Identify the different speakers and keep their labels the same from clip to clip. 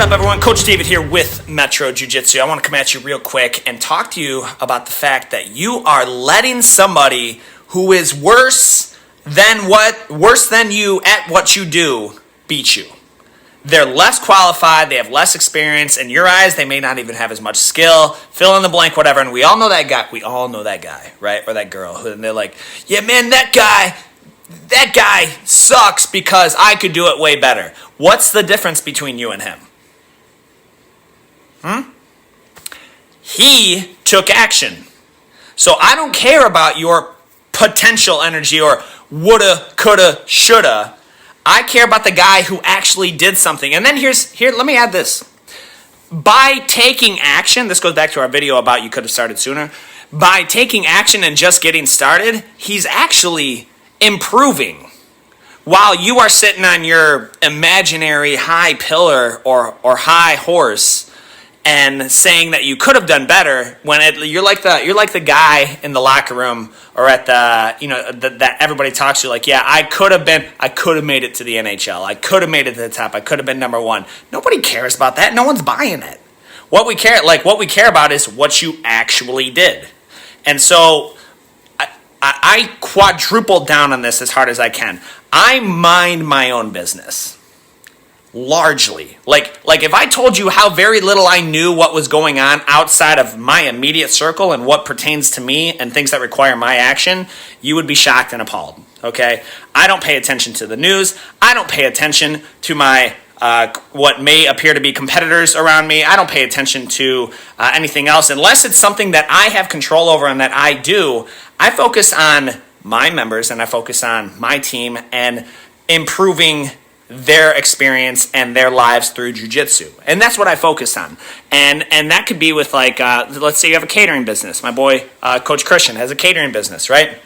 Speaker 1: up, everyone? Coach David here with Metro Jiu-Jitsu. I want to come at you real quick and talk to you about the fact that you are letting somebody who is worse than you at what you do beat you. They're less qualified, they have less experience. In your eyes, they may not even have as much skill. Fill in the blank, whatever. And we all know that guy. We all know that guy, right? Or that girl. And they're like, yeah, man, that guy sucks because I could do it way better. What's the difference between you and him? He took action. So I don't care about your potential energy or woulda, coulda, shoulda. I care about the guy who actually did something. And then let me add this. By taking action, this goes back to our video about you could have started sooner. By taking action and just getting started, he's actually improving. While you are sitting on your imaginary high pillar or high horse and saying that you could have done better, you're like the guy in the locker room or at that everybody talks to, like, yeah, I could have made it to the NHL. I could have made it to the top. I could have been number one. Nobody cares about that. No one's buying it. What we care about is what you actually did. And so I quadrupled down on this as hard as I can. I mind my own business. Largely. Like if I told you how very little I knew what was going on outside of my immediate circle and what pertains to me and things that require my action, you would be shocked and appalled, okay? I don't pay attention to the news. I don't pay attention to my what may appear to be competitors around me. I don't pay attention to anything else unless it's something that I have control over and that I do. I focus on my members and I focus on my team and improving their experience and their lives through jiu-jitsu. And that's what I focus on. And that could be with let's say you have a catering business. My boy, Coach Christian, has a catering business, right?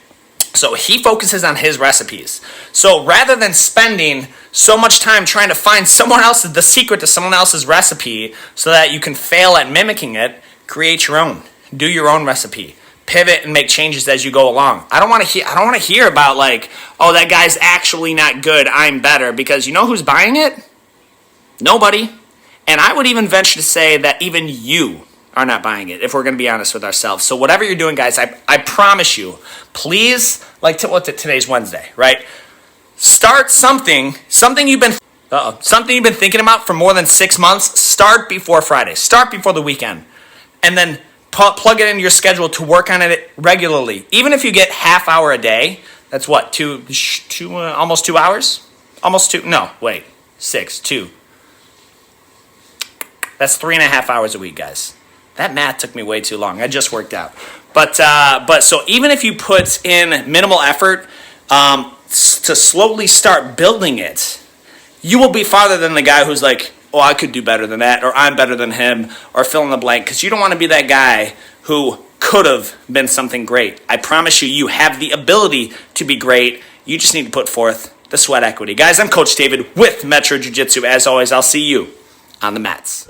Speaker 1: So he focuses on his recipes. So rather than spending so much time trying to find the secret to someone else's recipe so that you can fail at mimicking it, create your own. Do your own recipe. Pivot and make changes as you go along. I don't want to hear about like, oh, that guy's actually not good, I'm better, because you know who's buying it? Nobody. And I would even venture to say that even you are not buying it, if we're going to be honest with ourselves. So whatever you're doing, guys, I promise you, please, today's Wednesday, right? Start something you've been thinking about for more than 6 months. Start before Friday. Start before the weekend. And then plug it into your schedule to work on it regularly. Even if you get half hour a day, that's what, almost 2 hours? Two. That's 3.5 hours a week, guys. That math took me way too long. I just worked out. But so even if you put in minimal effort to slowly start building it, you will be farther than the guy who's like, oh, I could do better than that, or I'm better than him, or fill in the blank, because you don't want to be that guy who could have been something great. I promise you, you have the ability to be great. You just need to put forth the sweat equity. Guys, I'm Coach David with Metro Jiu-Jitsu. As always, I'll see you on the mats.